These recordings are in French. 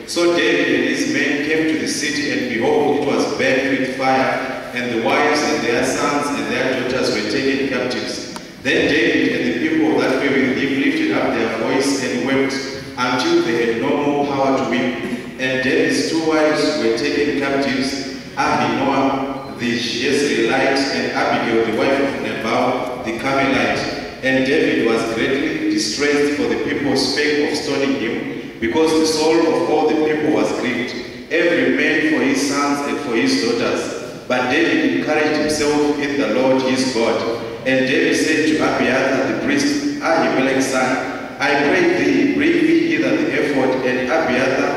So David and his men came to the city, and behold, it was burned with fire, and the wives and their sons and their daughters were taken captives. Then David and the people that were with him lifted up their voice and wept until they had no more power to weep. And David's 2 wives were taken captives, Ahinoam the Jezreelite and Abigail the wife of Nabal the Carmelite. And David was greatly distressed, for the people spake of stoning him, because the soul of all the people was grieved, every man for his sons and for his daughters. But David encouraged himself in the Lord his God. And David said to Abiathar the priest, Ahimelech's son, I pray thee, bring me hither the ephod. And Abiathar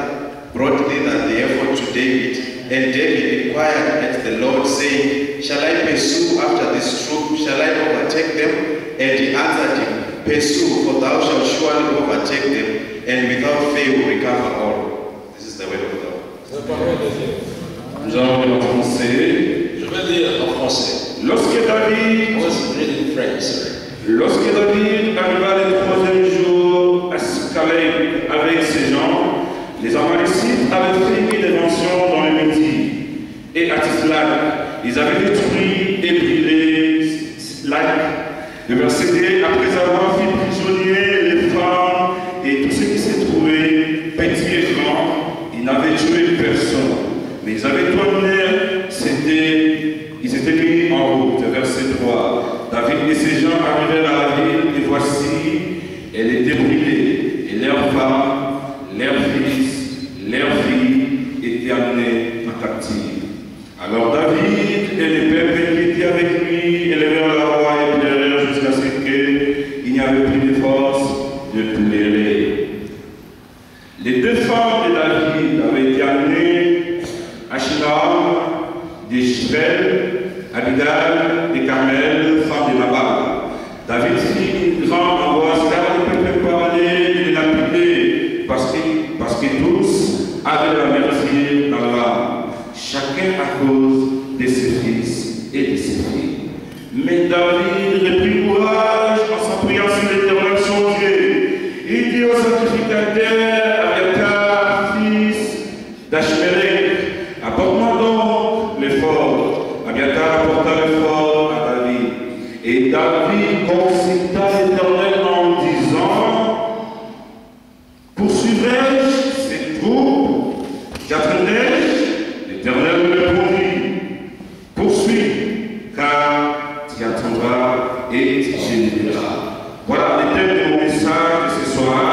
brought thither the ephod to David. And David inquired at the Lord, saying, Shall I pursue after this troop? Shall I overtake them? And he answered him, Pursue, for thou shalt surely overtake them, and without fail recover all. This is the word of God. Nous allons lire en français. Je vais lire en français. Lorsque David arriva le 3e jour à Sicalem avec ses gens, les Amalécites avaient fait une invention dans le midi. Et à Tislag, ils avaient détruit et brûlé Siclag. Le verset 2, après avoir fait prisonnier les femmes et tout ce qui s'est trouvé, petit et grand, ils n'avaient tué personne. Mais ils avaient tourné, ils étaient mis en route. Verset 3. David et ses gens arrivèrent à la ville, et voici, elle était brûlée, et leurs femmes, leurs fils, leurs filles étaient amenés en captivité. Alors David et les peuples qui étaient avec lui élevèrent la voix et pleurèrent jusqu'à ce qu'il n'y avait plus de force de pleurer. Les 2 femmes de David avaient été amenées, Achinoam de Jezreel, Abidal de Carmel, femme de Nabal. David fit une grande angoisse car le peuple parlait de la lapider parce que tous avaient la meurtrière dans l'âme, chacun à cause de ses fils et de ses filles. Mais David reprit courage en s'appuyant sur l'Éternel son Dieu. Il dit au sacrificateur Abiathar, fils d'Achmelech, apporte-moi donc l'effort. Abiathar apporta l'effort à David. Et David consulta l'Éternel en disant, poursuivrai-je ces troupes? J'attendrai-je? L'Éternel me répondit, poursuis, car tu attendras et tu géniras. Voilà le thème de mon message de ce soir.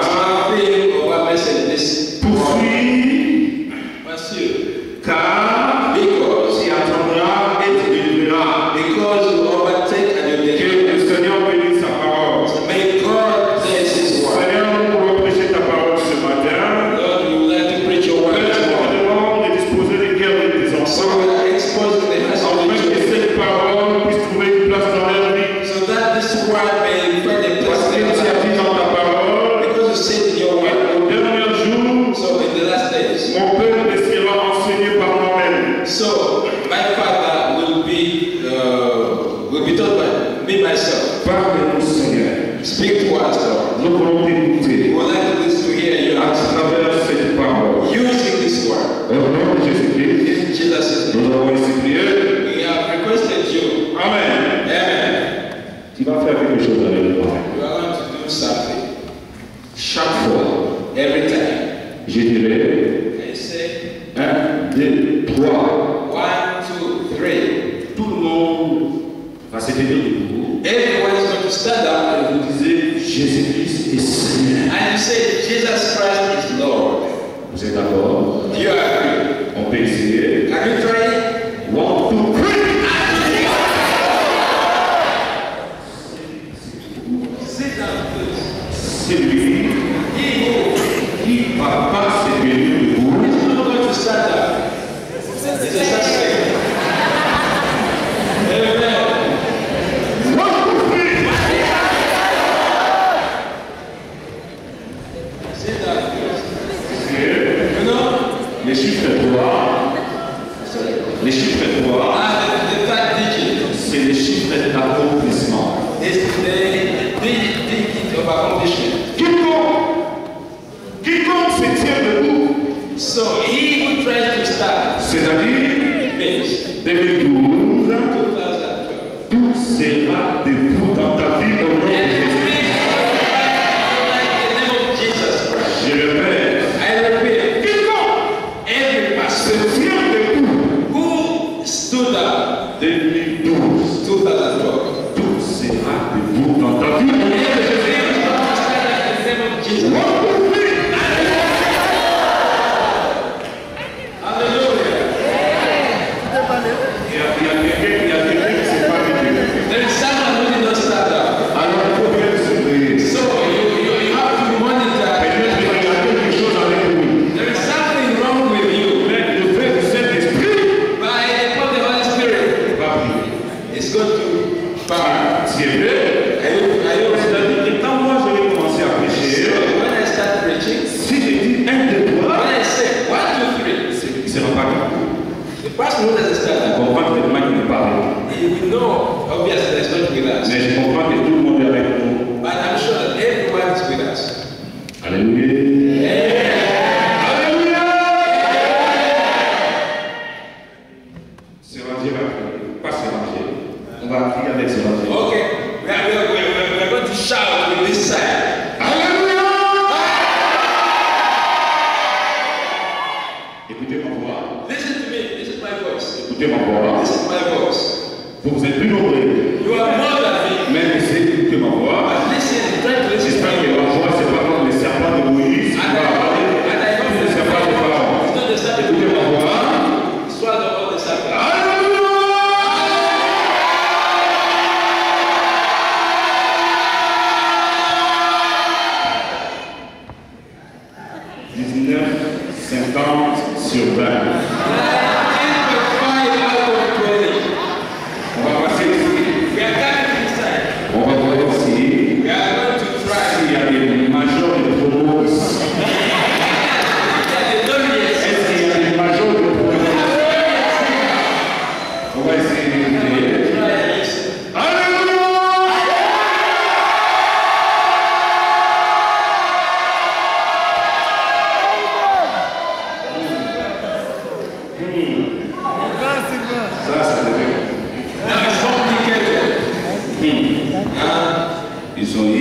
Poursuis, car tu attendras et tu géniras. Because you overtake and you Que le Seigneur bénisse sa parole. May God bless His word. Seigneur, nous pouvons prêcher ta parole ce matin. Lord, we would like to preach your word. Je te demande de disposer des cœurs de tes So enfants. we are exposing the hearts of Afin the que children, cette parole puisse trouver une place dans leur vie. so that this word may find a place Parce que in tu their as life. dit dans ta parole, Because you said in your word. au dernier jour, So in the last days, mon peuple sera enseigné par moi-même. so my father will be taught by me myself. Parle-nous, Seigneur. Speak to us, Lord. Nous voulons We t'écouter would like to hear you à travers cette parole. using this word. Au nom de Jésus-Christ, In Jesus' name. nous avons ici prié. We have requested you. Amen. Amen. Tu vas faire quelque chose avec moi. You are going to do something. Chaque fois, Every time. je dirais I say 1, 2, 3. 1, 2, 3. Tout le monde va se tenir debout. Everyone is going to stand up Et vous disiez Jésus-Christ est Seigneur. and you say Jesus Christ is Lord. Vous êtes d'accord? Do you agree? On peut essayer. Can you try it? 1, 2, 3. Sit down, please. C'est lui He who qui va pas se tenir debout. is not going to stand up. It's a such thing. Amen. 1, 2, 3. Sit down, please. C'est You know? les chiffres 3. Les chiffres 3, The third digit c'est les chiffres d'accomplissement. is the digit of accomplishment. Quiconque se tient debout So he who tries to start C'est-à-dire, things 2012, 2012. tout sera debout dans ta vie au nom de Jésus. Je répète, Every pastor se tient debout. who stood up 2012, 2012. tout sera debout dans ta vie au nom de Jésus. Mais je comprends que tout le monde est avec nous. But I'm sure that everyone is with us. Alléluia. Alléluia. Séranger va prier. Pas Séranger. On va prier avec Séranger. Okay, we're going to shout with this side. Alléluia. Écoutez ma voix. Listen to me. This is my voice. Écoutez ma voix. This is my voice. Vous êtes plus nombreux. You are more than me. Mais essayez d'écouter ma voix. But listen, try to listen. J'espère que ma voix, c'est pas comme les serpents de Moïse. And I hope Les serpents de Pharaon. it's not the serpent. Écoutez ma voix. Swallow all the serpent. Alléluia. 19,50 sur 20. On va passer ici. We are coming inside. On va voir ici. We are going to try. Il y a des majors de promos. Est-ce qu'il y a des majors de promos? On va essayer d'écouter. Alléluia! So,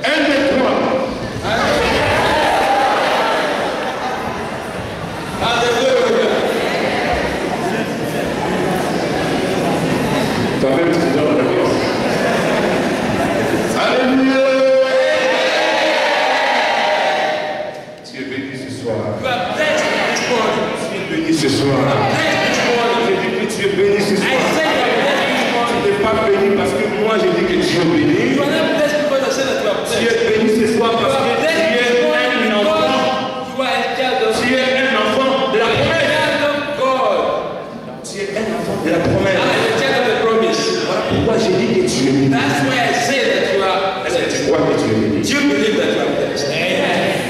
1, 2, 3. Toi-même, tu te donnes la réponse. Alléluia. Tu es béni ce soir. Tu es béni ce soir. J'ai dit que tu es béni ce soir. Tu n'es pas béni parce que moi j'ai dit que tu es béni. Tu es béni ce soir parce que tu es un enfant. Tu es un enfant de la promesse. Tu es un enfant de la promesse. Voilà pourquoi j'ai dit que tu es béni. Est-ce que tu crois que tu es béni?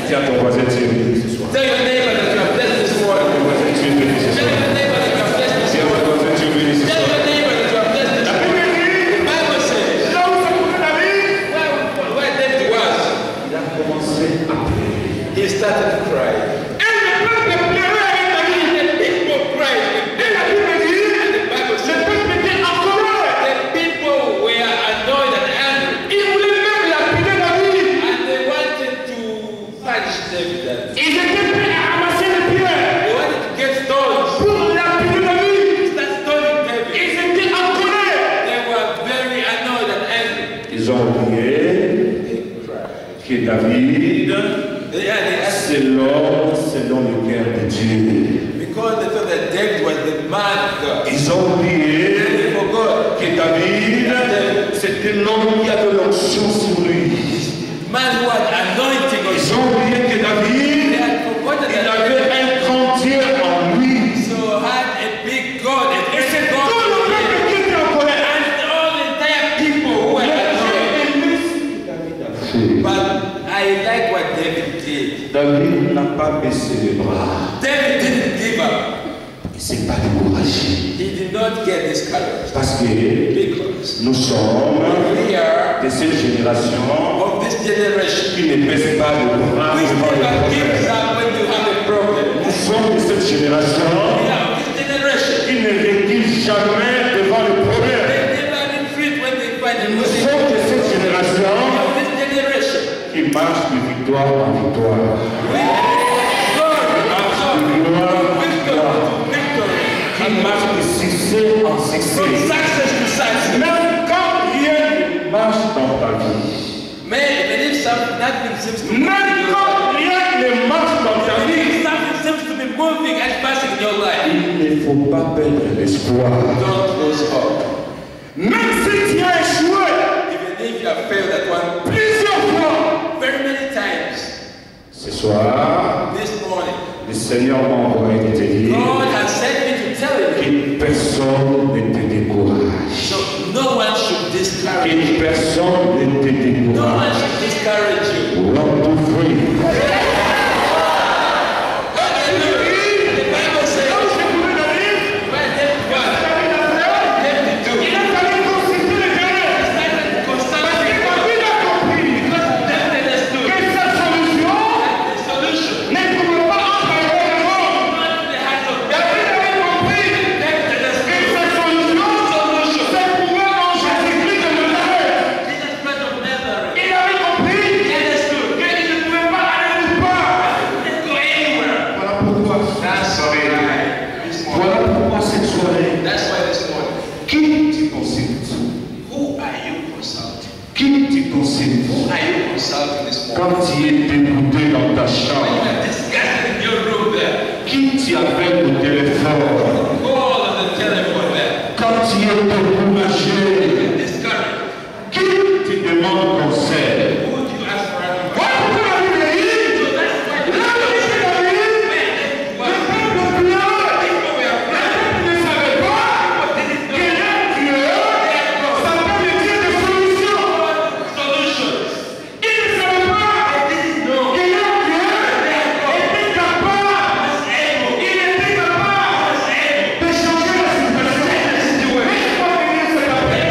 Dis à ton voisin, tu es béni ce soir. Tell your neighbor that you are blessed this morning. Ton voisin, tu es béni ce Tell soir. your neighbor that you are blessed this Dis à ton voisin, tu es béni ce Tell soir. your neighbor that you are blessed this morning. The Bible says, Là où s'est trouvé David, where David was, il a commencé à pleurer. he started to cry. Et le peuple pleurait avec David. The people cried with Et la David. Bible dit, The Bible le says, peuple était en colère. the people were annoyed and angry. Ils voulaient même lapider David. And they wanted to punish David. Ils étaient prêts à ramasser les pierres They wanted to get stones. pour lapider David. Start stoning David. Ils étaient en colère. They were very annoyed and angry. Ils ont oublié They cried. que David, They asked c'est l'homme selon le cœur de Dieu. because they thought that David was the man of God. Ils ont oublié They forgot que David, c'était l'homme qui avait l'onction sur lui. man who had anointing on Ils him. ont oublié que They David, had forgotten il that avait un grand Dieu en lui. so had a big God, a Et great c'est God. tout le peuple qui était en colère. And all the entire people who were annoyed. But I like what David did. David n'a pas baissé les bras. David didn't give up. Il ne s'est pas découragé. He did not get discouraged. Parce que Because nous sommes we are de cette génération of this generation. qui ne baisse pas les bras We devant les never give problèmes. up when you have a problem. Nous sommes de cette génération We are of this generation. qui ne recule jamais devant les problèmes. They never retreat when they find a Nous position. sommes de cette génération Of this generation. qui marche de victoire en victoire. We Qui marche de succès en from succès. success to success. Même quand rien ne marche dans ta vie. Even if nothing seems to Même quand rien ne marche dans ta even vie. if something seems to be moving and passing in your life, Il ne faut pas perdre l'espoir. don't lose hope. Même si tu as échoué Even if you have failed at one plusieurs fois. very many times Ce soir, this morning, le Seigneur m'a envoyé de te dire God has sent me to tell you que personne ne te décourage. so no one should discourage you. Que personne ne te No one décourage. should discourage you. Rends tout free. The Bible says, where David was, David do. Il a fallu consulter le terrain. Started to consult Parce que with God. David a compris Because David understood que sa solution the solution ne pouvait pas entraîner le monde. not in the hands of David David. avait compris David que understood sa solution se trouvait en Jésus-Christ de Nazareth. Jesus Christ of Nazareth. Il avait compris He understood. qu'il ne pouvait pas aller nulle part. He didn't go anywhere. Voilà pourquoi. That's why this morning. Voilà pourquoi cette soirée. That's why this morning. Qui tu consultes? Who are you consulting? Qui tu consultes? Who are you consulting this morning? Quand tu es dégoûté dans ta When you chambre, are disgusted in your room there, qui tu appelles au téléphone? call on the telephone there. Quand tu es découragé, Discouraged. qui tu demandes conseil? Who do you ask for advice? Voilà pourquoi la Bible dit, So that's why là où était David, le peuple pleurait. Le peuple ne savait pas qu'il y a Dieu, s'appelle le Dieu de solution. solutions. Il ne savait pas qu'il y a Dieu était capable, il était capable de changer la situation. Laisse-moi venir cet après.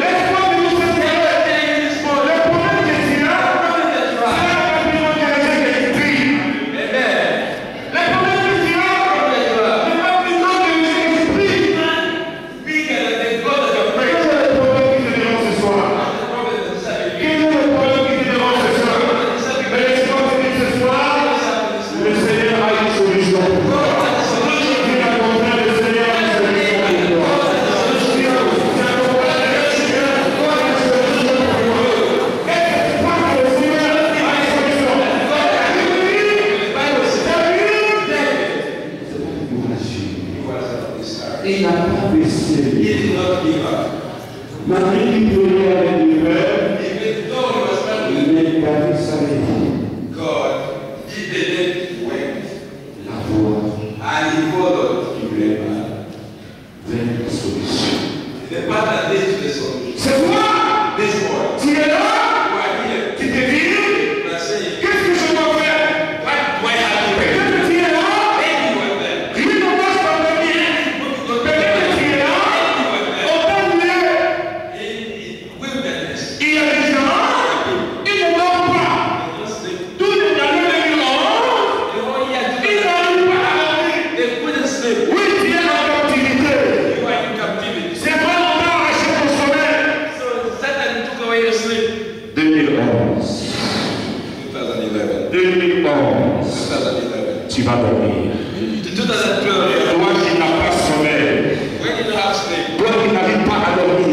Laisse-moi venir cet après. tu vas dormir. Toi qui n'as pas sommeil, toi qui n'arrives pas à dormir.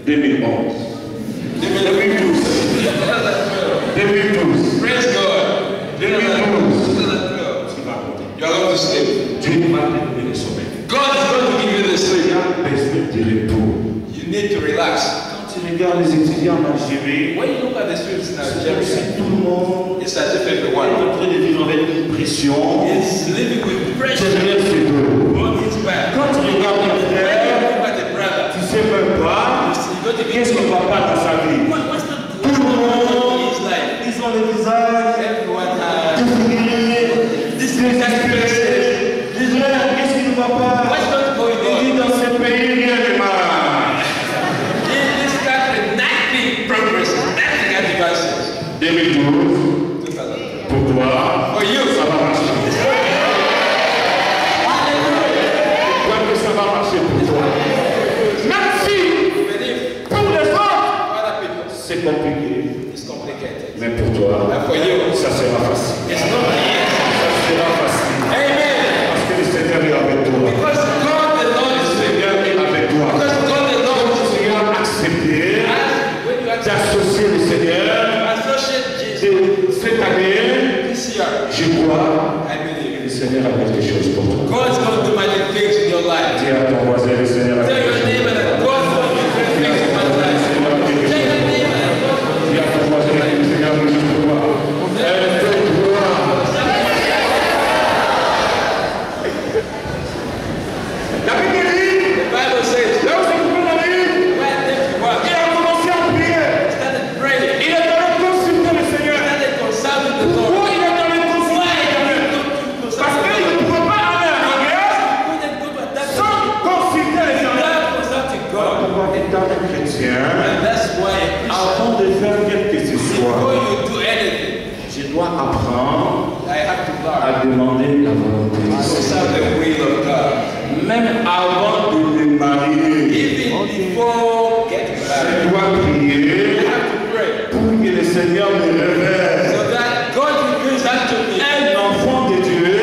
2011, 2012, 2012, Praise God. 2012. 2012. You are going to sleep. Dieu va te donner le sommeil. God is going to give you the sleep. Tu as besoin de repos. You need to relax. Quand tu regardes les étudiants en Algérie, When you look at the students in Nigeria, tout le monde it's as if est everyone en train de vivre avec une pression is living with pressure derrière ses dos. on his back. Quand tu regardes les When you frères, look at the brother, tu ne sais même pas you go to qu'est-ce qui ne va pas dans sa vie. what's the Tout le monde, in his life? ils ont le visage Everyone has défiguré, désespéré. Dis-leur, qu'est-ce qui ne va pas? what's not going Il dit on? dans ce pays, rien ne marche. In this country, nothing progresses, nothing advances. 2012, 2012. pour toi, For you, ça va marcher. Pourquoi que ça va marcher pour toi? Même si, believe pour les autres, other people, c'est compliqué. it's complicated. Mais pour toi, But for you, ça sera facile. it's not easy. Ça sera facile. Amen. Parce que le Seigneur est avec toi. Because God the Lord Le is with you. Seigneur est avec toi. Because God the Lord is Le with you. Seigneur a accepté When you d'associer le Seigneur associate Jesus de cette année. this year, Je crois I believe que le Seigneur a quelque chose pour toi. God's going to do mighty things in your life. Dis à ton voisin, le Seigneur a Tell quelque your chose. neighbor that God's going to do great things in my life. Tell your neighbor that God's going to Dis à ton voisin, le Seigneur a quelque chose pour toi. La Bible dit, The Bible says, là où c'est pour la vie, when they work, il a commencé à prier. started praying, Il est allé consulter le Seigneur. started consulting the Lord. Pourquoi il est allé consulter le Seigneur? Parce qu'il ne pouvait pas aller à la guerre Couldn't go to that sans consulter le Seigneur. without consulting God. Pourquoi étant un chrétien, And that's why avant de faire quelque chose before soit, you do anything, je dois apprendre I have to learn à demander la volonté to du Seigneur. serve the will of God. Même avant de me marier, Even before getting je married, dois prier I have to pray pour que le Seigneur me révèle. so that God reveals unto me Un enfant de Dieu,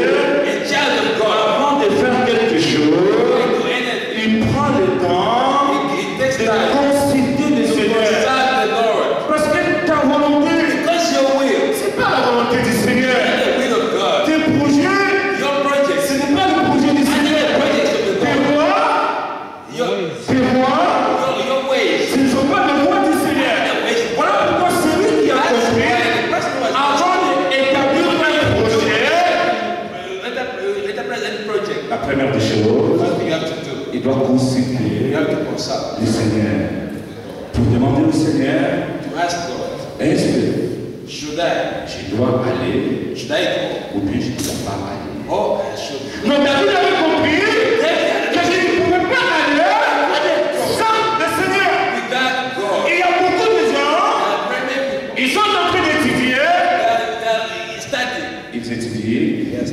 a child of God. avant de faire quelque chose, Can do anything. il prend le temps It takes de time consulter le to Seigneur. consult the Lord. Parce que ta volonté, Because your will, c'est pas la volonté du Seigneur. the will of God, Tes projets, your projects, ce n'est pas le projet du and the Seigneur. projects of the Tes Lord, voies, your ways, ce ne sont pas les voies du Seigneur. the ways. Voilà pourquoi celui qui a That's compris, why the person who has avant d'établir un projet, let the present project, la première des choses, what you have to do, il doit consulter you have to consult, le Seigneur. Pour demander au Seigneur, to ask God, est-ce que should I dois aller go, ou bien je ne dois pas aller? or I should go? Donc David avait compris que je ne pouvais pas aller sans le Seigneur. Without God, Il y a beaucoup de gens, ils sont en train d'étudier. Ils étudient,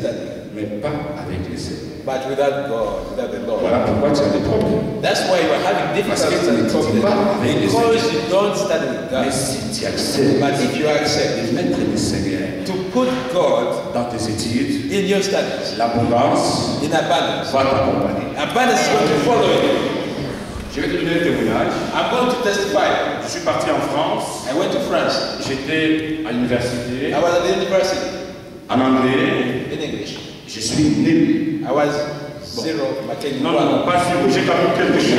mais pas avec le Seigneur. but without God, without the Lord. Voilà pourquoi tu as des problèmes. That's why you are having difficulties and problems. Because you don't study with Mais God. si tu acceptes But if you accept de mettre le Seigneur to put God dans tes études, in your studies, l'abondance in abundance, va t'accompagner. abundance is going to follow you. Je vais te donner un témoignage. I'm going to testify. Je suis parti en France. I went to France. J'étais à l'université I was at the university en anglais. in English. Je suis nul. I was zero, McKinney Non, non, one. pas sûr. J'ai quand même quelque chose.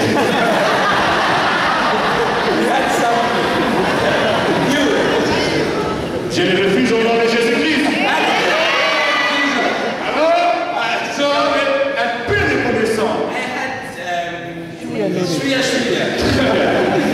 We had something. J'ai le refuge au nom de Jésus-Christ. Alors, j'avais un peu de connaissance. I had Shriya.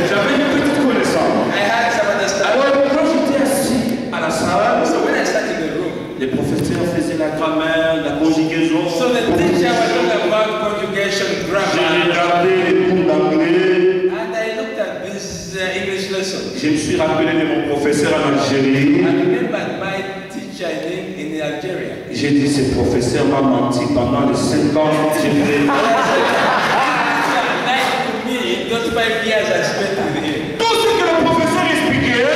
J'avais une petite connaissance. I had some understanding. Alors, quand j'étais assis à la salle, So when I sat in the room, les professeurs faisaient la grammaire, la conjugaison. so the teacher was talking about conjugation, J'ai grammar, regardé les cours d'anglais. and I looked at this English lesson. Je me suis rappelé de mon professeur en Algérie. I remembered my teacher in Algeria. J'ai dit, ce professeur m'a menti pendant les 5 ans. J'ai fait Like to me, those 5 years I spent with him. tout ce que le professeur expliquait.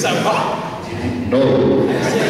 ça va? Non. I said,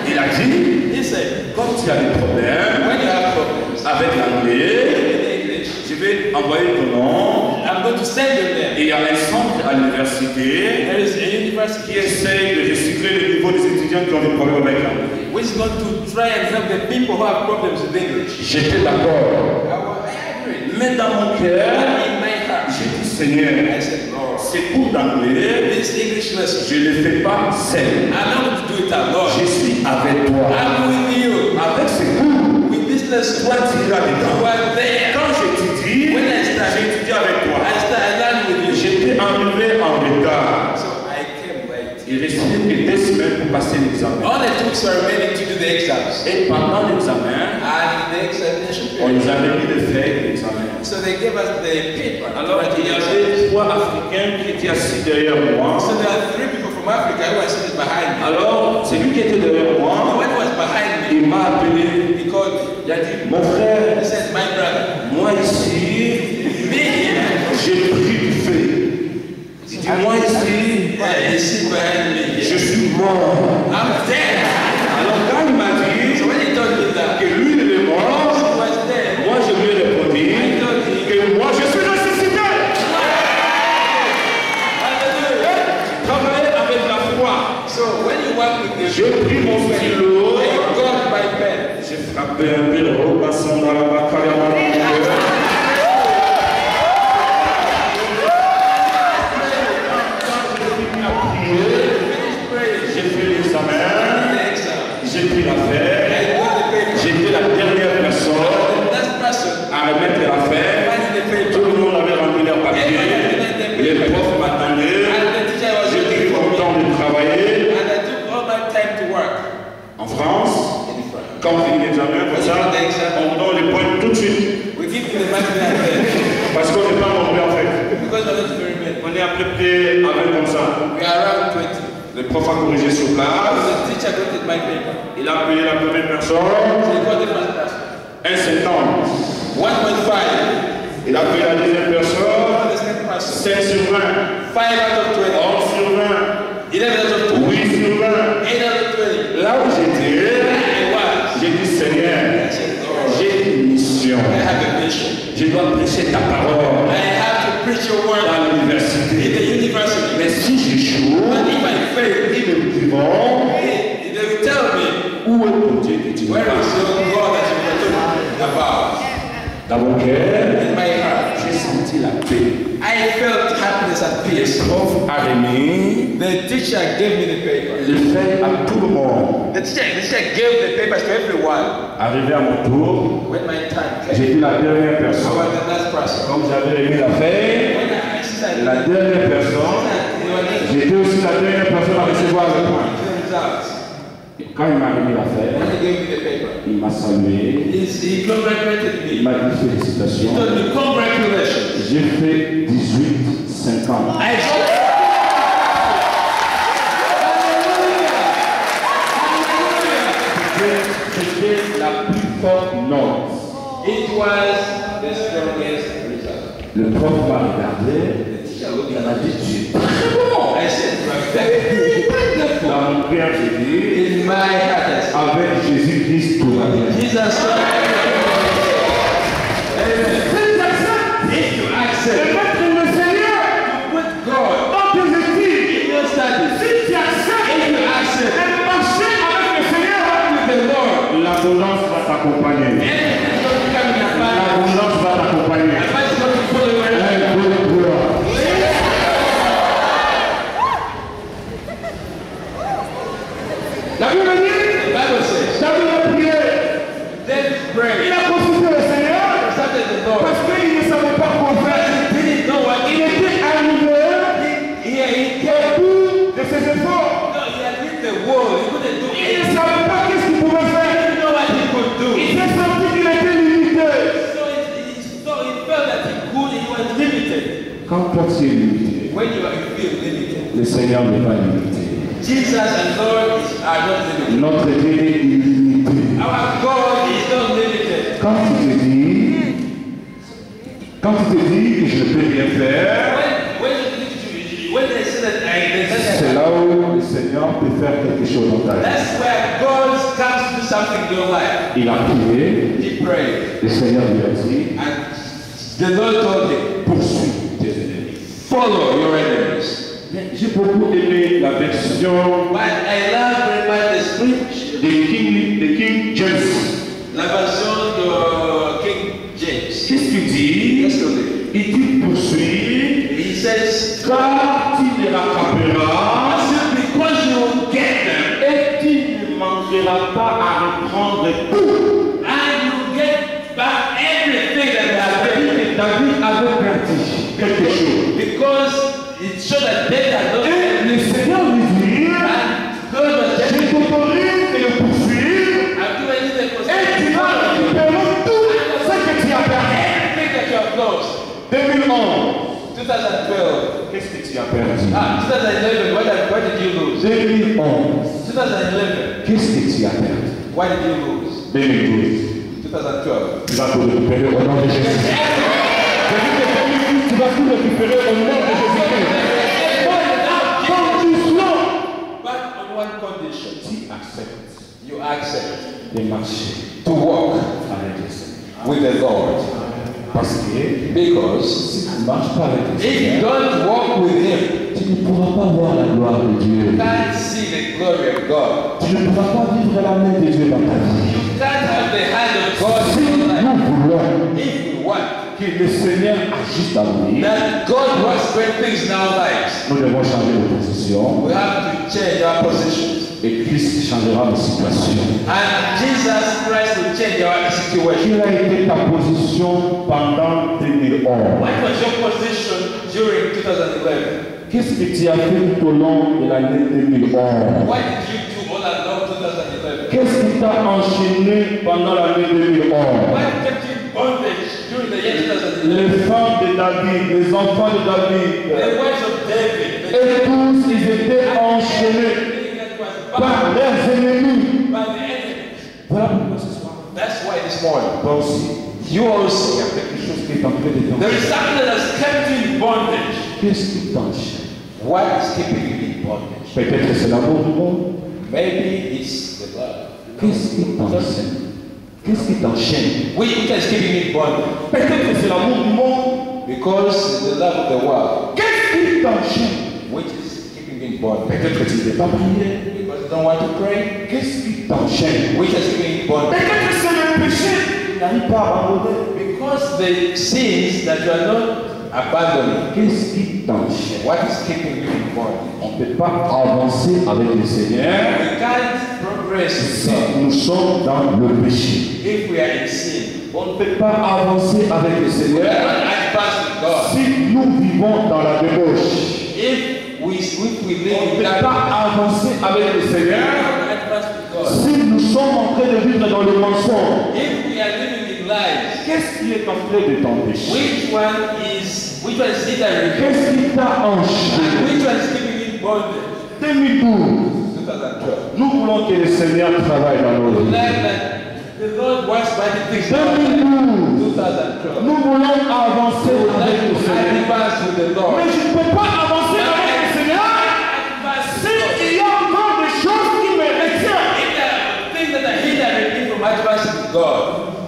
Il a dit, he said, quand tu as des problèmes when you have problems avec l'anglais, in English, je vais envoyer ton nom. I'm going to send them there. Et il y a un centre à l'université There is a qui university essaye de recycler le niveau des étudiants qui ont des problèmes avec l'anglais. which is going to try and help the people who have problems with English. J'étais d'accord. I agree. Mais dans mon cœur, But in my heart, j'ai dit Seigneur, I said, Lord, ces cours d'anglais, this English lesson, je ne les fais pas seul. I'm not going to do it alone. Je suis avec toi. I'm with you. Avec ces cours, With this lesson, toi tu iras dedans. you are there. Quand j'étudie, When I start, j'étudie avec toi. I learn with you. J'étais arrivé en retard. So I came late. Il restait que 2 semaines pour passer l'examen. All the troops were remaining to do the exams. Et pendant l'examen, And the examination on period. nous avait mis les feuilles de l'examen. So they gave us the paper. Alors il y avait 3 Africains qui étaient assis derrière moi. So there are 3 people from Africa who were sitting behind me. Alors celui qui était derrière And moi, when he was behind me, il m'a appelé. he called me. Il a dit, mon frère, He said, my brother, moi ici, me here, j'ai pris du feu. Il dit, moi ici, you sit behind me je here. suis mort. I'm dead. Alors quand il m'a dit So when he told me that, que lui il est he mort, was dead. moi je lui ai répondu que moi je suis ressuscité. Hallelujah. Travailler avec la foi. So when you work with the J'ai pris mon stylo, I got my pen. j'ai frappé un peu le repassant dans la bacarrière. Finished praying. J'ai fait l'examen, The exam. j'ai pris l'affaire, I got the paper. j'étais la dernière personne The last person à remettre l'affaire. finding the paper. Tout le monde avait rempli leur papier, les profs m'attendaient, And the teacher was j'ai pris waiting for mon me. temps de travailler. And I took all my time to work En France, in France. quand on finit l'examen comme ça, on vous donne les points tout de suite, We give you the material there parce qu'on n'est pas nombreux en fait. because we're not very many. On est à peu près avec comme ça. We are around 20. Le prof a corrigé sur place, The teacher got my paper. il a appelé la première personne, So he got the first person. 1,50. 1.5. Il a appelé la deuxième personne, The second person. 7 sur 20, 5 out of 20. 11 sur 20, 11 out of 20. 8 sur 20. 8 out of 20. Là où j'étais, I was. j'ai dit Seigneur, I said, Lord, j'ai une mission. I have a mission. Je dois prêcher ta parole I have to preach your word dans in l'université. the university. Mais si j'échoue, But if I fail, ils me diront, they will tell me, où est ton Dieu que tu where parles? is your God that you were talking about? Dans mon cœur, In my heart, j'ai senti la paix. I felt happiness and Le peace. prof a remis The teacher gave me the paper. le fait à tout le monde. The teacher gave the papers to everyone. Arrivé à mon tour, When my time came, j'étais la dernière I personne. was the last person. Comme j'avais remis la feuille, When I said, la dernière personne, j'étais aussi la dernière personne à recevoir le point. Et quand il m'a remis la feuille, When he gave me the paper, il m'a salué, he congratulated il me. m'a dit He félicitations. told me, congratulations. J'ai fait 18, 50. I C'était la plus forte note. It was the strongest result. Le prof m'a regardé, The teacher looked il at m'a me. dit tu es très bon. I said, you are very wonderful. Dans mon cœur, j'ai dit, In my heart, I said, avec Jésus-Christ, tout va bien. Jesus Christ. If you accept Le Seigneur, with God dans tes études, in your studies, si tu acceptes if you accept de marcher avec le Seigneur, with the Lord, l'abondance va t'accompagner. everything is going to come in abundance. L'abondance va t'accompagner. Abundance is going to follow you wherever you go. La Bible dit, The Bible says, David a prié, David il prayed, a consulté le Seigneur consulted the Lord. parce qu'il ne savait pas quoi faire. He didn't know what Il he était arrivé au bout de ses efforts. No, he had hit the wall. He couldn't do Il ne anything. savait pas qu'est-ce qu'il pouvait He faire. didn't know what he could do. Il s'est senti qu'il était limité. So he felt that he was limited. Quand toi tu es limité, When you feel limited, le Seigneur n'est pas limité. Jesus and Lord are not limited. Notre Dieu est illimité. Our God is not limited. Quand tu te dis que je ne peux rien faire, When they say that I c'est là Seigneur peut faire quelque chose dans ta vie. That's where God comes to do something in your life. Il a prié, He prayed. le Seigneur lui a dit, And the Lord told him, poursuis tes ennemis. follow your enemies. J'ai beaucoup aimé la version But I love very much the scripture, de King James. la version de King James. Qu'est-ce qu'il dit? Qu'est-ce qu'il dit? Il dit poursuis, He says, car tu les rattraperas because you will get them, et tu ne manqueras pas à reprendre tout. and you get back everything that they have taken. David avait perdu quelque chose. Because it showed that they had not. Et le Seigneur lui dit, And God was je telling him, t'autorise de le poursuivre I'm doing it because et tu vas récupérer tout ce que tu as perdu. everything that you have lost. 2011, 2012. qu'est-ce que tu as perdu? 2011, what did you lose? 2011, 2011, qu'est-ce que tu as perdu? what did you lose? 2012, 2012. tu vas tout récupérer au nom de Jésus. Je dis que 2012, tu vas tout récupérer au nom de Jésus. Condition, But on one condition, tu acceptes you accept de marcher to walk avec le Seigneur. with the Lord. Parce que Because si tu ne marches pas avec le if you Seigneur, don't walk with Him, tu ne pourras pas voir la gloire de Dieu. you can't see the glory of God. Tu ne pourras pas vivre la main de Dieu dans ta vie. You can't have the hand of God Si in your life. nous voulons If we want que le Seigneur agisse dans nos vies, that God works great things in our lives, nous devons changer de position we have to change our positions. et Christ changera nos situations. And Jesus Christ will change our situation. Quelle a été ta position pendant 2011? What was your position during 2011? Qu'est-ce que tu as fait tout au long de l'année 2011? What did you do all along 2011? Qu'est-ce qui t'a enchaîné pendant l'année 2011? What kept you in bondage during the year 2011? Les femmes de David, les enfants de David, The wives of David, et tous ils étaient enchaînés everything that was par bound leurs ennemis. by the enemy. Voilà pourquoi ce soir, That's why this morning, toi aussi, you il y also, a quelque chose qui est en train de there t'enchaîner. is something that has kept you in bondage. Qu'est-ce qui t'enchaîne? What is keeping you in bondage? Peut-être c'est l'amour du monde. Maybe it's the love. Qu'est-ce qui t'enchaîne? Qu'est-ce qui t'enchaîne? Which is keeping you in bondage? Peut-être que c'est l'amour du monde. Because the love of the world, Qu'est-ce qui t'enchaîne? which is keeping you in bondage. Peut-être que tu ne veux pas prier. Because you don't want to pray, Qu'est-ce qui t'enchaîne? which is keeping you in bondage. Peut-être que c'est le péché. Tu n'arrives pas à abandonner. Because the sins that you are not abandoning, Qu'est-ce qui t'enchaîne? what is keeping you in bondage? On ne peut pas avancer avec le Seigneur We can't progress si with God nous sommes dans le péché. if we are in sin. On ne peut pas avancer avec le We Seigneur cannot advance with God si nous vivons dans la débauche. if we On live ne in peut that. pas avancer avec le We Seigneur cannot advance with God si nous sommes en train de vivre dans le mensonge. if we are living in lies. Qu'est-ce qui est en train de t'empêcher? Which one is hindering you? Qu'est-ce qui t'a And enchaîné? which one is keeping you in bondage? 2012, 2012. nous voulons que le Seigneur travaille dans nos We vies. like that the Lord wants mighty things. 2012, 2012. nous voulons avancer We would avec like le to Seigneur. advance with the Lord. Mais je ne peux pas avancer avec le Seigneur s'il y a encore des choses qui me retiennent. If there are things that are hindering you from advancing with God,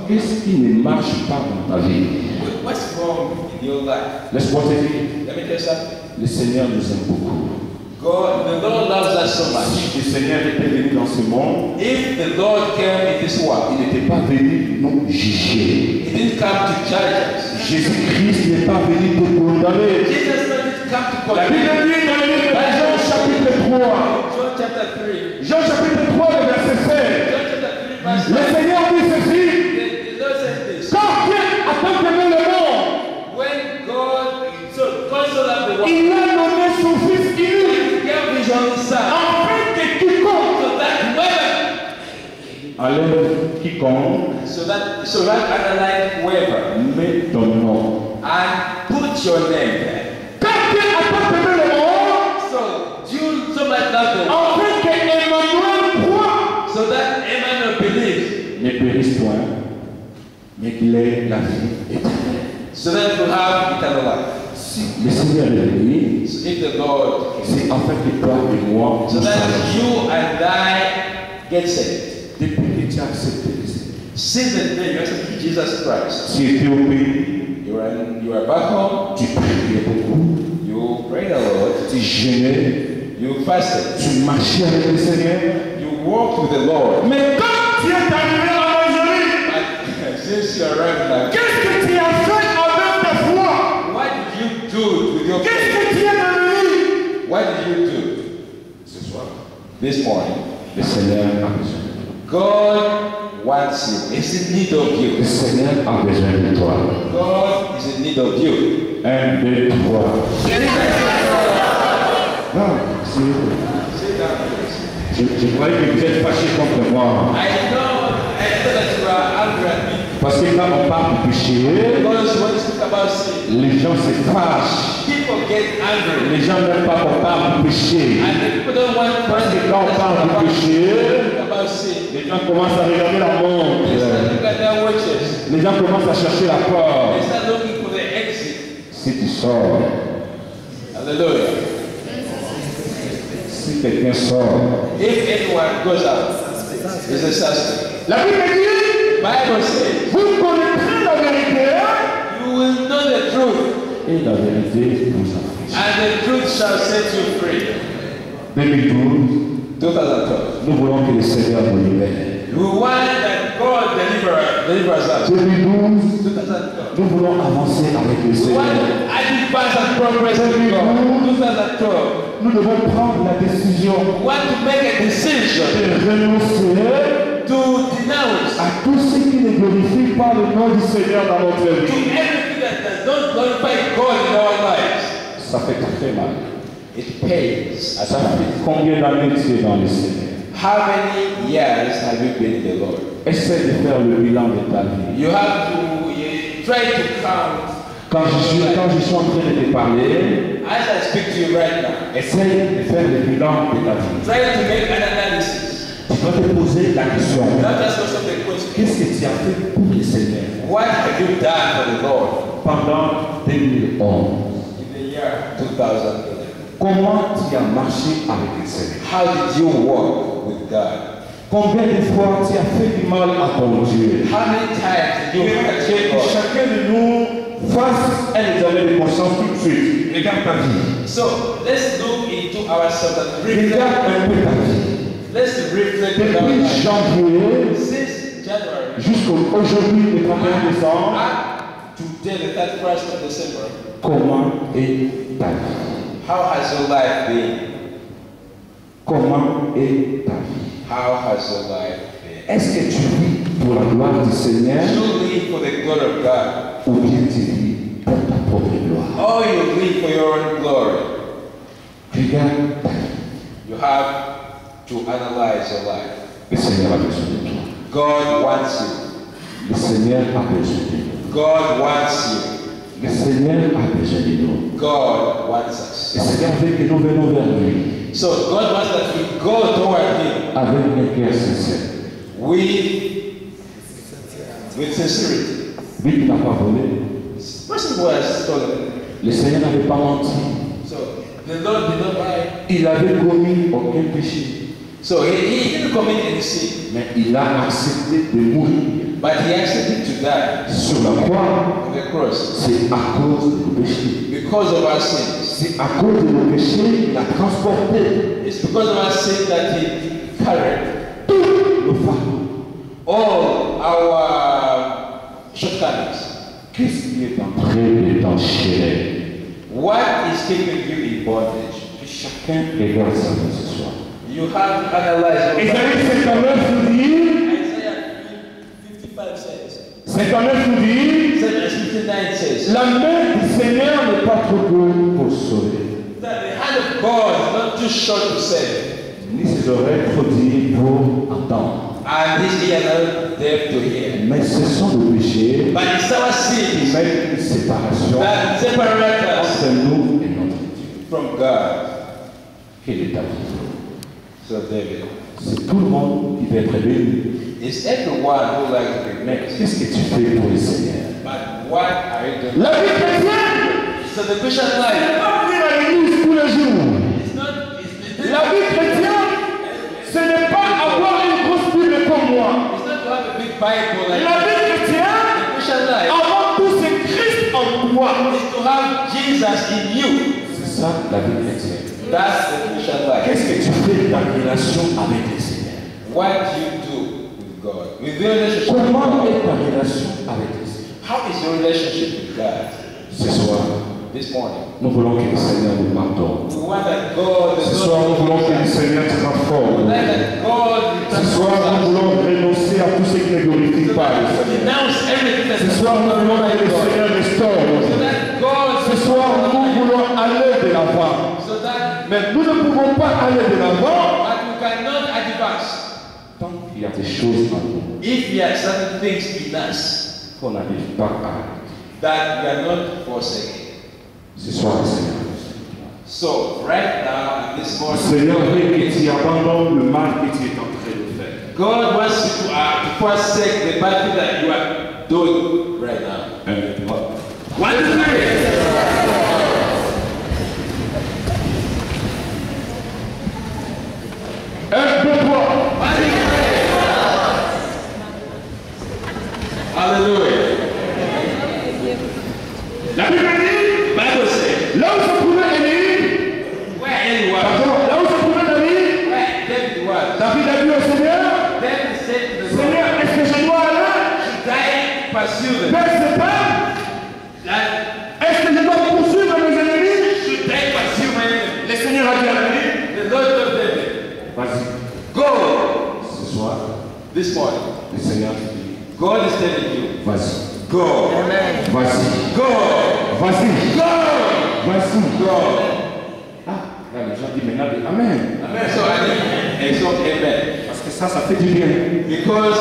Qu'est-ce qui ne marche pas dans ta vie? what's wrong in your life? Laisse-moi te dire, Let me tell you something. le Seigneur nous aime beaucoup. The Lord loves us so much. Si le Seigneur était venu dans ce monde, If the Lord came in this world, il n'était pas venu nous juger. He didn't come to judge us. Jésus-Christ n'est pas venu te condamner. Jesus didn't come to La Bible condemn. dit dans le livre de Jean chapitre 3, John chapter 3. Jean chapitre 3, le verset 16, John chapter 3 verse le 9. Seigneur dit ceci, The Lord said this. quand Dieu a tant aimé le monde, When God so loved the world, il a donné son Fils unique, He gave His only Son, afin que quiconque so that whoever, enlève quiconque, so that underline whoever, met ton nom. and put your name there. Quand Dieu a tant aimé le monde, So you so much love the world, afin que Emmanuel croit, so that Emmanuel believes, ne périsse point, mais qu'il ait la vie éternelle. so that you have eternal life. Si le Seigneur est venu, So if the Lord came, c'est afin que toi et moi, so nous that soyons you and I get saved. depuis que tu as accepté le Seigneur. Since the day you accepted Jesus Christ, Tu étais au pays, you are back home, tu priais beaucoup, you pray the Lord, tu jeûnais, you fasted, tu marchais avec le Seigneur. you walked with the Lord. Mais quand tu es arrivé à Algérie, But since you arrived now, qu'est-ce que tu as fait avec ta foi? what did you do with your Qu'est-ce faith? que tu es devenu? What did you do Ce soir, this morning? le Seigneur a besoin de toi. God wants you. He's in need of Le you. Seigneur a besoin de toi. God is in need of you. 1, 2, 3. Non, c'est... Sit down, please. Je croyais que vous êtes fâchés contre moi. I know that you are angry at me. Parce que quand on parle du péché, Because when you speak about sin, les gens se fâchent. people get angry. Les gens n'aiment pas qu'on parle du péché. And the people don't want Parce que quand on parle du péché, about sin. les gens commencent à regarder la montre. They start looking at their watches. Les gens commencent à chercher la They porte. start looking for the exit. Si tu sors, Hallelujah. si quelqu'un sort, If anyone goes out, it's a suspect. la Bible dit, Bible says, vous connaîtrez la vérité you will know the truth, et la vérité vous affranchira. and the truth shall set you free. 2012, 2012. nous voulons que le Seigneur nous libère. We want that God deliver us out. 2012, 2012. nous voulons avancer avec le We want Seigneur. advance and progress with God. 2012. Nous devons prendre la décision We want to make a decision de renoncer to denounce à tout ce qui ne glorifie pas le nom du Seigneur dans notre to vie. everything that does not glorify God in our lives. Ça fait très mal. It pays. Ça fait combien d'années tu es dans le Seigneur? How many years have you been in the Lord? Essaie de faire le bilan de ta vie. You have to try to count. Quand je suis en train de te parler, As I speak to you right now, essaie de faire le bilan de ta vie. try to make an analysis. Tu dois te poser la question. Not just answer the question. Qu'est-ce que tu as fait pour le Seigneur What have you done for the Lord pendant 2011? in the year 2011? Comment tu as marché avec le Seigneur? How did you walk with God? Combien de fois tu as fait du mal à ton Dieu? How many times did you hurt Que God? chacun de nous fasse un examen de conscience tout de suite. Regarde ta vie. So let's look into ourselves and reflect. Regarde un peu ta vie. Let's reflect on our Depuis life. janvier Since January jusqu'aujourd'hui, le 31 décembre, up to today, the 31st of December, comment est ta vie? how has your life been? Comment est ta vie? How has your life been? Est-ce que tu vis pour la gloire du Seigneur You live for the glory of God, ou bien tu vis pour ta propre gloire? or you live for your own glory? Regarde ta vie. You have to analyze your life. Le Seigneur a besoin de toi. God wants you. Le Seigneur a besoin de nous. God wants you. Le Seigneur a besoin de nous. God wants Le us. Seigneur veut que nous venons vers lui So God wants that we go toward Him avec un cœur sincère. with sincerity. Lui qui n'a pas volé. Person who has stolen. Le Seigneur n'avait pas menti. So the Lord did not lie. Il n'avait commis aucun péché. So he didn't commit any sin, Mais il a accepté de mourir but he accepted to die sur la croix. on the cross C'est à cause de nos péchés. because of our sins. C'est à cause de nos péchés qu'il a transporté It's because of our sin that he carried tous nos fardeaux. all our shortcomings. Qu'est-ce qui est en train de t'enchaîner? What is keeping you in bondage? Que chacun regarde sa vie ce soir. You have to analyze your life. Isaïe 59 nous dit, Isaiah 55 says, 59 nous dit, 59 says la main du Seigneur n'est pas trop courte pour sauver, that the hand of God is not too short to save, ni ses oreilles trop dures pour entendre. and his ear not deaf to hear. Mais ce sont nos péchés But it's our qui sins mettent une séparation that separate us entre nous et notre Dieu. from God. Quel est ta vie? So David, C'est tout le monde qui peut être béni. it's everyone who likes to be Mais blessed. qu'est-ce que tu fais pour le Seigneur? But what are you doing? La vie chrétienne, So the Christian Ce life n'est pas venir à l'église tous les jours. is not. La vie chrétienne, ce n'est pas avoir une grosse Bible comme moi. It's not to have a big Bible like La vie the chrétienne, Christian life avant tout, c'est Christ en toi. is to have Jesus in you. C'est ça la vie chrétienne. That's the Christian life. Qu'est-ce que tu fais dans ta relation avec le Seigneur? What do you do with God? With your relationship with Comment God? est ta relation avec le Seigneur? How is your relationship with God? Ce soir, This morning. nous voulons que le Seigneur nous pardonne. We want that God Ce is soir, nous voulons que le Seigneur te We transforme. like that God Ce soir, nous voulons renoncer à tout ce qui ne glorifie pas le Seigneur. denounce everything that Ce soir, nous voulons que le Seigneur restaure nos so vies. that God Ce soir, nous voulons aller de l'avant. so that Mais nous ne pouvons pas aller de l'avant but we cannot advance tant qu'il y a des choses en nous if we have certain things in us qu'on n'arrive pas à. that we are not forsaken. Ce soir, le Seigneur. So right now, this Le morning, Seigneur veut que tu abandonnes le mal que tu es en train de faire. God wants you to forsake the bad thing that you are doing right now. One, two, three. Un, deux, trois. Hallelujah. La Bible dit, Bible says, là où se trouvait Élie, where David was, pardon, là où se trouvait David, where David was, David a dit au Seigneur, David said to the Lord, Seigneur, est-ce que je dois aller should I pursue them? vers ce peuple? That Est-ce que je dois poursuivre mes ennemis? should I pursue my enemy? Le Seigneur a dit à David, The Lord told David, vas-y. go Ce soir, this morning. le Seigneur te dit, God is telling you, vas-y. go. Vas-y. Go. Vas-y. Go. Vas-y. Go. Ah, là, les gens disent maintenant, Amen. So amen. Parce que ça fait du bien. Because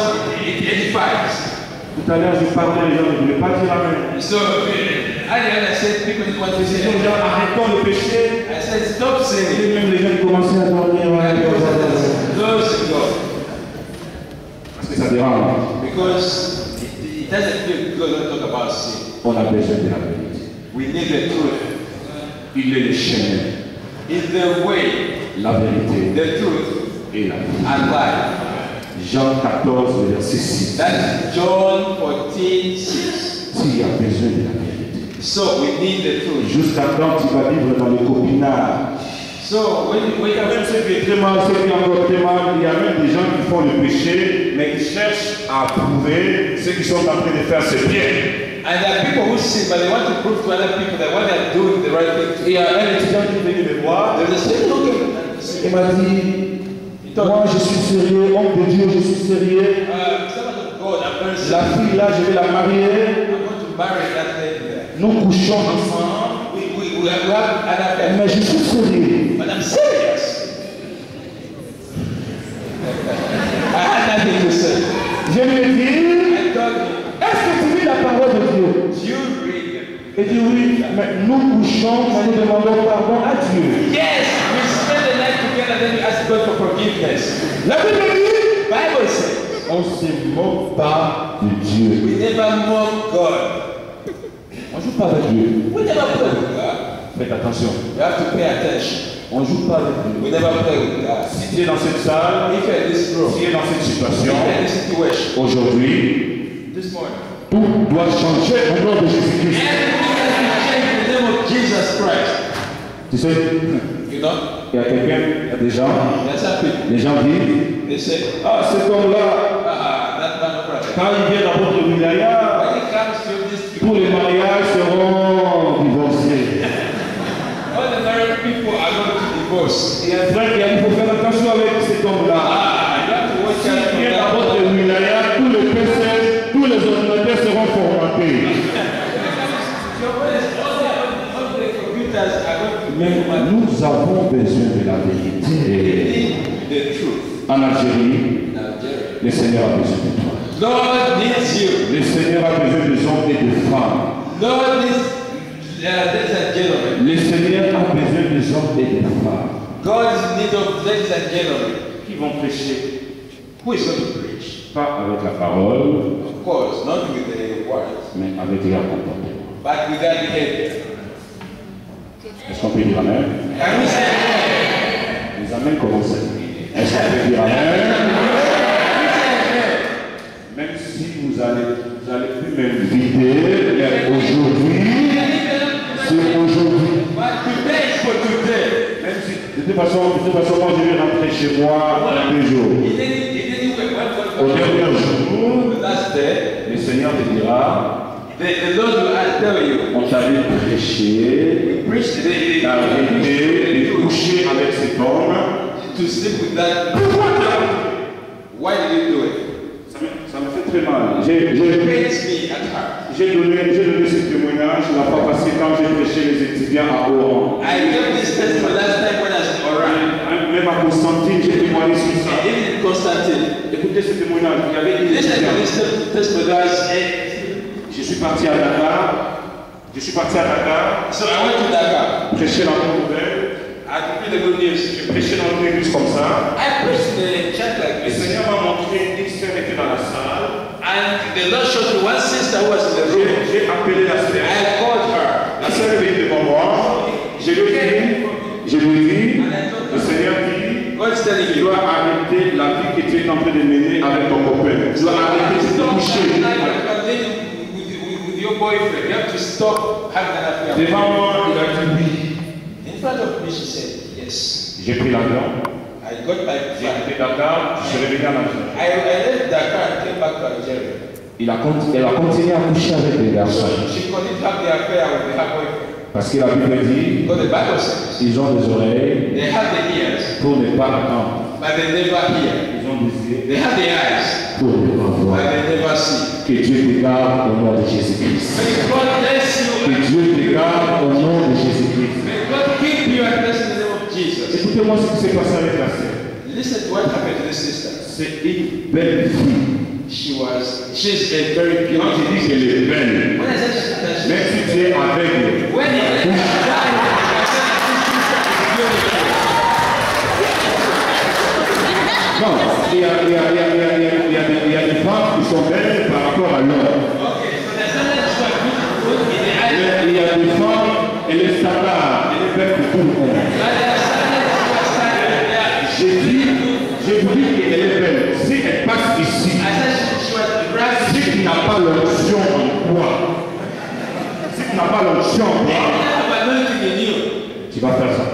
it edifies. Tout à l'heure, je parlais, les gens ne voulaient pas dire Amen. So earlier I said people didn't want to say Les amen. gens, arrêtons le péché. I said stop saying Et it. même les gens qui commençaient à dormir. Those go. Parce que ça dérange. Because it doesn't feel good to talk about sin. On a besoin de la vérité. We need the truth. Il est le chemin, It's the way, la vérité the truth, et la vie. and life. Jean 14, verset 6. That's John 14:6. S'il y a besoin de la vérité. So we need the truth. Jusqu'à quand tu vas vivre dans le copinage? So when Il y a même ceux qui est très mal, ceux qui ont encore très mal. Il y a même des gens qui font le péché, mais qui cherchent à prouver ce qu'ils sont en train de faire, c'est bien. and there are people who sin, but they want to prove to other people that what they're doing is the right thing. Et il y a un étudiant qui est venu me voir. There's a student who came. Il m'a dit, moi je suis sérieux, homme de Dieu, je suis sérieux. Servant of God, I'm very La serious. fille là, je vais la marier. I'm going to marry that lady there. Nous couchons ensemble. We have an affair. Mais je suis sérieux. But I'm serious. I had nothing to say. Je lui ai dit, I told him, est-ce que tu lis la parole de Dieu? you read it. Il dit oui, mais nous couchons, mais nous demandons pardon à Dieu. Yes, we spend the night together, then we ask God for forgiveness. La Bible dit, Bible says, on ne se moque pas de Dieu. we never mock God. On ne joue pas avec Dieu. We never play with God. Faites attention. You have to pay attention. On ne joue pas avec Dieu. We never play with God. Si tu es dans cette salle, If you're in this room, si tu es dans cette if situation, you're in this situation, aujourd'hui, this morning, tout doit changer au nom de Jésus-Christ. everything has to change in the name of Jesus Christ. Tu sais, You know, il y a quelqu'un, il y a des gens, there's some people, les gens disent, they say, ah, cet homme-là, that man of Christ. quand il vient dans votre wilaya, When it comes to these people, tous les mariages seront divorcés. all the married people are going to divorce. Il y a un frère qui a dit, il faut faire attention avec cet homme-là. You have to watch S'il out for vient dans that. votre wilaya, tous les PC, tous les ordinateurs seront formatés. All the computers are going to Mais nous avons besoin de la vérité. the truth. En Algérie, Nigeria. le Seigneur a besoin de toi. God needs you. Le Seigneur a besoin des hommes et des femmes. God needs, ladies and gentlemen. Le Seigneur a besoin des hommes et des femmes God is in need of ladies and gentlemen. qui vont prêcher, Who is going to preach? pas avec la parole, Of course, not with the words, mais avec leur comportement. but with their behavior. Est-ce qu'on peut dire Amen? Les Amen commencent. Est-ce qu'on peut dire Amen? Même si vous allez plus m'inviter, mais aujourd'hui, c'est aujourd'hui. Même si, de toute façon, moi je vais rentrer chez moi dans 2 jours. Au dernier jour, le Seigneur te dira, on t'avait prêché, d'arrêter de coucher avec cet homme. Pourquoi Why did you do it? Ça me fait très mal. J'ai donné ce témoignage la fois passée quand j'ai prêché les étudiants à Oran. I gave this testimony last time when I was in Oran. Même à Constantine, j'ai témoigné sur ça. Even in Constantine. Écoutez ce témoignage. Il y avait des étudiants. Je suis parti à Dakar. So I went to Dakar. Prêcher la bonne nouvelle. I preached the good news. J'ai prêché dans une église comme ça. I preached in the church like Le this. Seigneur m'a montré une sœur était dans la salle. And the Lord showed me one sister who was in the room. J'ai appelé la sœur. I called her. La sœur est venue devant moi. Je lui ai dit, le Seigneur dit, God is telling tu you. dois arrêter la vie que tu es en train de mener avec ton copain. Tu dois arrêter de te Stop coucher. with your boyfriend. You have to stop having an affair. Devant moi, il a dit oui. In front of me, she said yes. J'ai pris l'avion. I got my J'ai flight. quitté Dakar. Je suis revenu en Algérie. I left Dakar and came back to Algeria. Elle a continué à coucher avec des garçons. She couldn't have the affair with her boyfriend. Parce que la Bible dit, Because the Bible says ils ont des oreilles they have the ears, pour ne pas entendre. but they never hear. Ils ont des yeux They have the eyes, pour ne pas voir. but they never see. Que Dieu te garde au nom de Jésus-Christ. May God bless you. Que Dieu te garde au nom de Jésus-Christ. May God keep you and bless in the name of Jesus. Écoutez-moi ce qui s'est passé avec la sœur. Listen to what happened to this sister. C'est une belle fille. She's a very Quand beautiful. je dis qu'elle est belle, When I said that même si tu es aveugle, when I said non, il y a des femmes qui sont belles par rapport à l'homme. Mais il y a des femmes, elle est standard, elle est belle pour tout le monde. J'ai dit qu'elle est belle. Si elle passe ici, si tu n'as pas l'onction en toi, si tu n'as pas l'onction en toi, tu vas faire ça.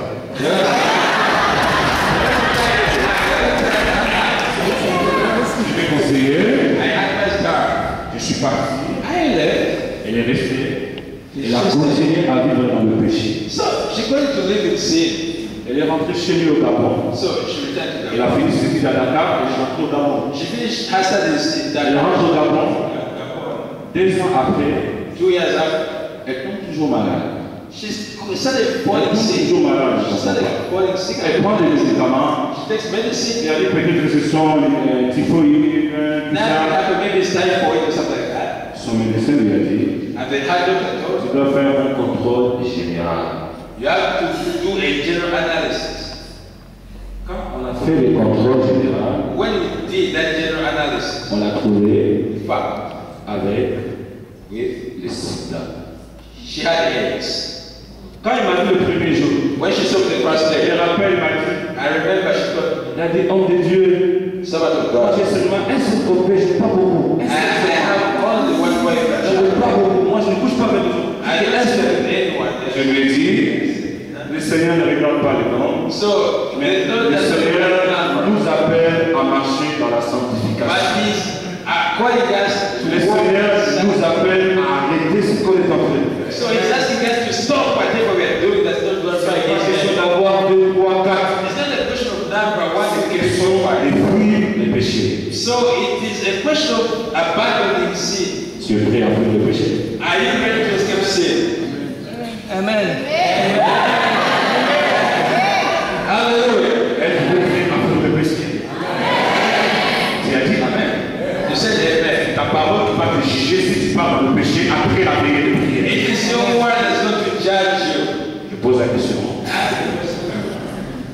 Je vais conseiller. Je suis parti. Elle est restée. Elle a continué à vivre dans le péché. So she's going to live in sin. Elle est rentrée chez lui au Gabon. So she returned to Elle a fini ses études à Dakar et elle est rentrée au Gabon. She finished her studies in Elle rentre au Dakar. Gabon. 2 ans après, 2 years after, elle tombe toujours malade. she started falling sick. Toujours malade. She started falling sick. Elle prend des médicaments. She takes medicine. Il y a des peut-être que ce sont typhoïdes, tout Now ça. after maybe it's typhoid or something like that. Son médecin lui a dit, And the high doctor told tu dois faire un contrôle général. you have to do a general analysis. Quand on a fait le contrôle général, When we did that general analysis, on l'a trouvé we found avec with le sida. she had AIDS. Quand il m'a dit le premier jour, When she saw the first je day, me rappelle, il m'a dit, I remember she told il a dit, homme de Dieu, servant of moi God, j'ai seulement un seul copain, je n'ai pas beaucoup. I have only one Je boyfriend. n'ai pas beaucoup, moi je ne couche pas avec vous. I don't have anyone. Je lui ai dit, le Seigneur ne regarde pas les noms, So, mais the Lord le has Seigneur a nous appelle à marcher dans la but sanctification. He's calling us Le to walk Seigneur in nous appelle à arrêter ce qu'on est en train de faire. So He's asking us to stop whatever we are doing that's not glorifying Pas His question name. d'avoir 2, 3, 4. It's not a question of number one, C'est it's question so far. de fuir les péchés. So it is a question of abandoning sin. Tu es prêt à fuir le péché? Are you ready to escape sin? Amen. Hallelujah. Êtes-vous prêt à fuir le péché? Tu as dit Amen. You said amen. Ta parole va te juger si tu pars dans le péché après la veillée de prière. It is your word that's going to judge you. Je pose la question.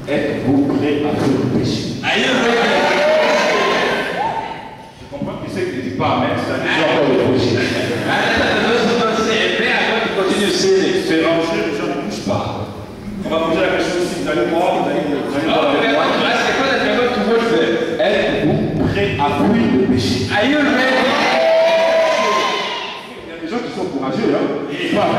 Êtes-vous prêt à fuir le péché? Are you ready? Je comprends que c'est que tu ne dis pas Amen, c'est-à-dire que tu as encore le péché. And those who don't say amen are going to continue sinning. C'est rangé, les gens ne bougent pas. péché. Are you ready? Il y a des gens qui sont courageux, hein? Pas.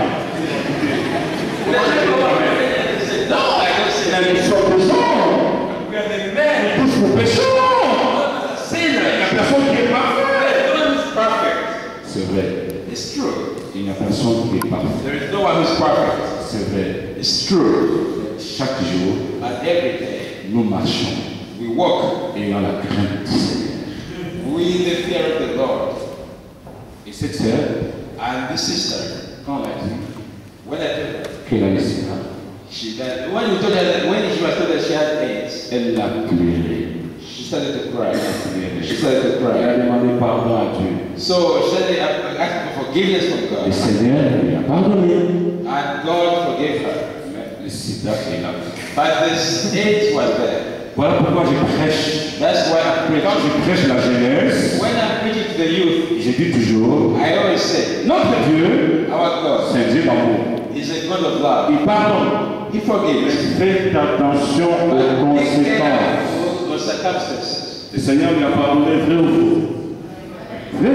No, I don't say that. Ils sont pécheurs. We are the men. Tous nos pécheurs. Sinner. Il n'y a personne qui est parfait. No one is perfect. C'est vrai. It's true. Il n'y a personne qui est parfait. There is no one who is perfect. C'est vrai. It's true. Chaque jour, But every day nous marchons we walk ayant la crainte du Seigneur. with the fear of the Lord. Et cette sœur, And this sister, quand elle a dit when I told her, qu'elle a le sida, when we told her that when she was told that she had AIDS, elle a pleuré. she started to cry. She Elle started to a cry. demandé pardon à Dieu. So she started asking for forgiveness from Le God, Seigneur lui a pardonné. and God forgave her. Mais le sida est là. But this AIDS was there. Voilà pourquoi je prêche. That's why I'm Mais quand preaching. je prêche la jeunesse, When I'm preaching to the youth, je dis toujours, I always say, notre Dieu, our God c'est un Dieu d'amour. is a God of love. Il pardonne. He forgives. Faites attention aux But take care conséquences. of those circumstances. Le Seigneur lui a pardonné, vrai ou faux? Vrai.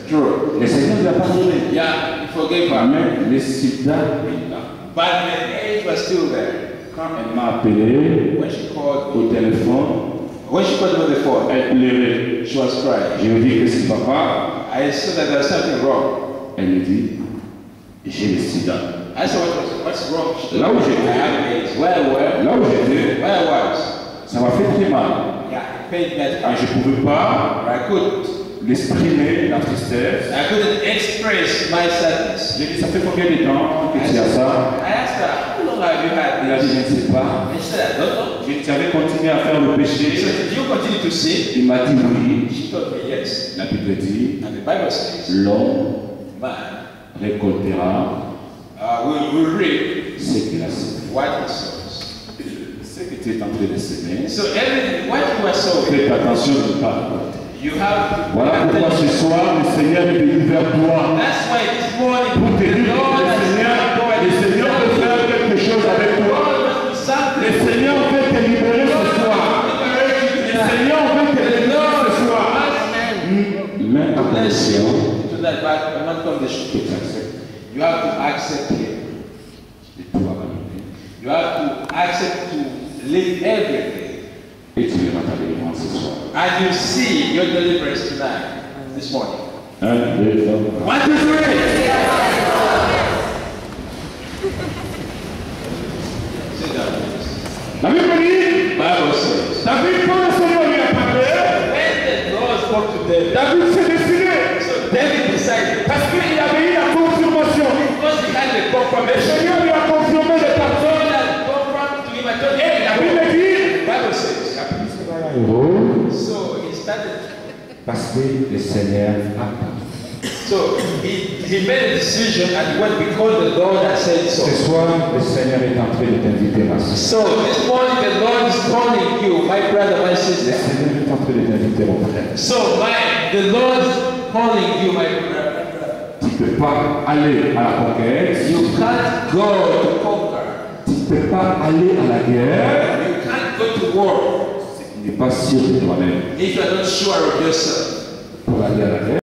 True. Le Seigneur lui a pardonné. Yeah, he forgave her. Mais le sida est là. But the AIDS was still there. Quand elle m'a appelé When she called au me, téléphone, when she called me on the phone, elle pleurait. she was crying. Je lui dis que c'est papa. I saw that there was something wrong. Elle me dit, j'ai le sida. I said, what's wrong? She told Là où me, j'étais. I have AIDS. Where I were? Là où j'étais, Where I was? ça m'a fait très mal. Yeah, it paid me at Et heart. je ne pouvais pas But I couldn't. l'exprimer, la tristesse. I couldn't express my sadness. J'ai dit, ça fait combien de temps que tu as ça? I asked her, how long have you had Elle a dit, this? je ne sais pas. And she said, I don't know. Tu avais continué à faire le He péché. said, do you continue to sin? Il m'a dit oui. She told me yes. La Bible dit, And the Bible says, l'homme man récoltera will reap ce qu'il a semé. what he sows. Ce que tu es en train de semer, So everything, what you are sowing, faites attention de ne pas récolter. you have to Voilà pourquoi ce soir, le Seigneur est venu vers toi. That's why this morning, Pour te the dire Lord que has le Seigneur veut faire quelque chose avec toi. God wants to do Le something. Seigneur veut te libérer ce soir. Le Seigneur veut te libérer ce soir. Mais à Bless condition you to that back, not condition. que tu acceptes. You have to accept Him. Et tout va bien. You have to accept to live everything. Et tu verras ta délivrance ce soir. And you see your deliverance tonight, this morning. 1, 2, 3. 1, 2, 3. Sit down, please. La Bible dit, Bible says, David, quand le Seigneur lui a parlé, when the Lord spoke to David, David s'est décidé. so David decided, Parce qu'il avait eu la confirmation. because he had the Le confirmation, Seigneur lui a confirmé les personnes. God had confirmed to him and told Et him, la Bible dit, the Bible says, heureux so he started, parce que le Seigneur a parlé. so he made a decision, and when we called the Lord and said so. Ce soir, le Seigneur est en train de t'inviter, ma soeur. So this morning the Lord is calling you, my brother, my Le sister. Seigneur est en train de t'inviter, mon frère. So the Lord is calling you, my brother. Tu ne peux pas aller à la conquête. You can't go to conquer. Tu ne peux pas aller à la guerre. You can't go to war Tu n'es pas sûr de toi-même. if you are not sure of yourself. Pour aller à la guerre,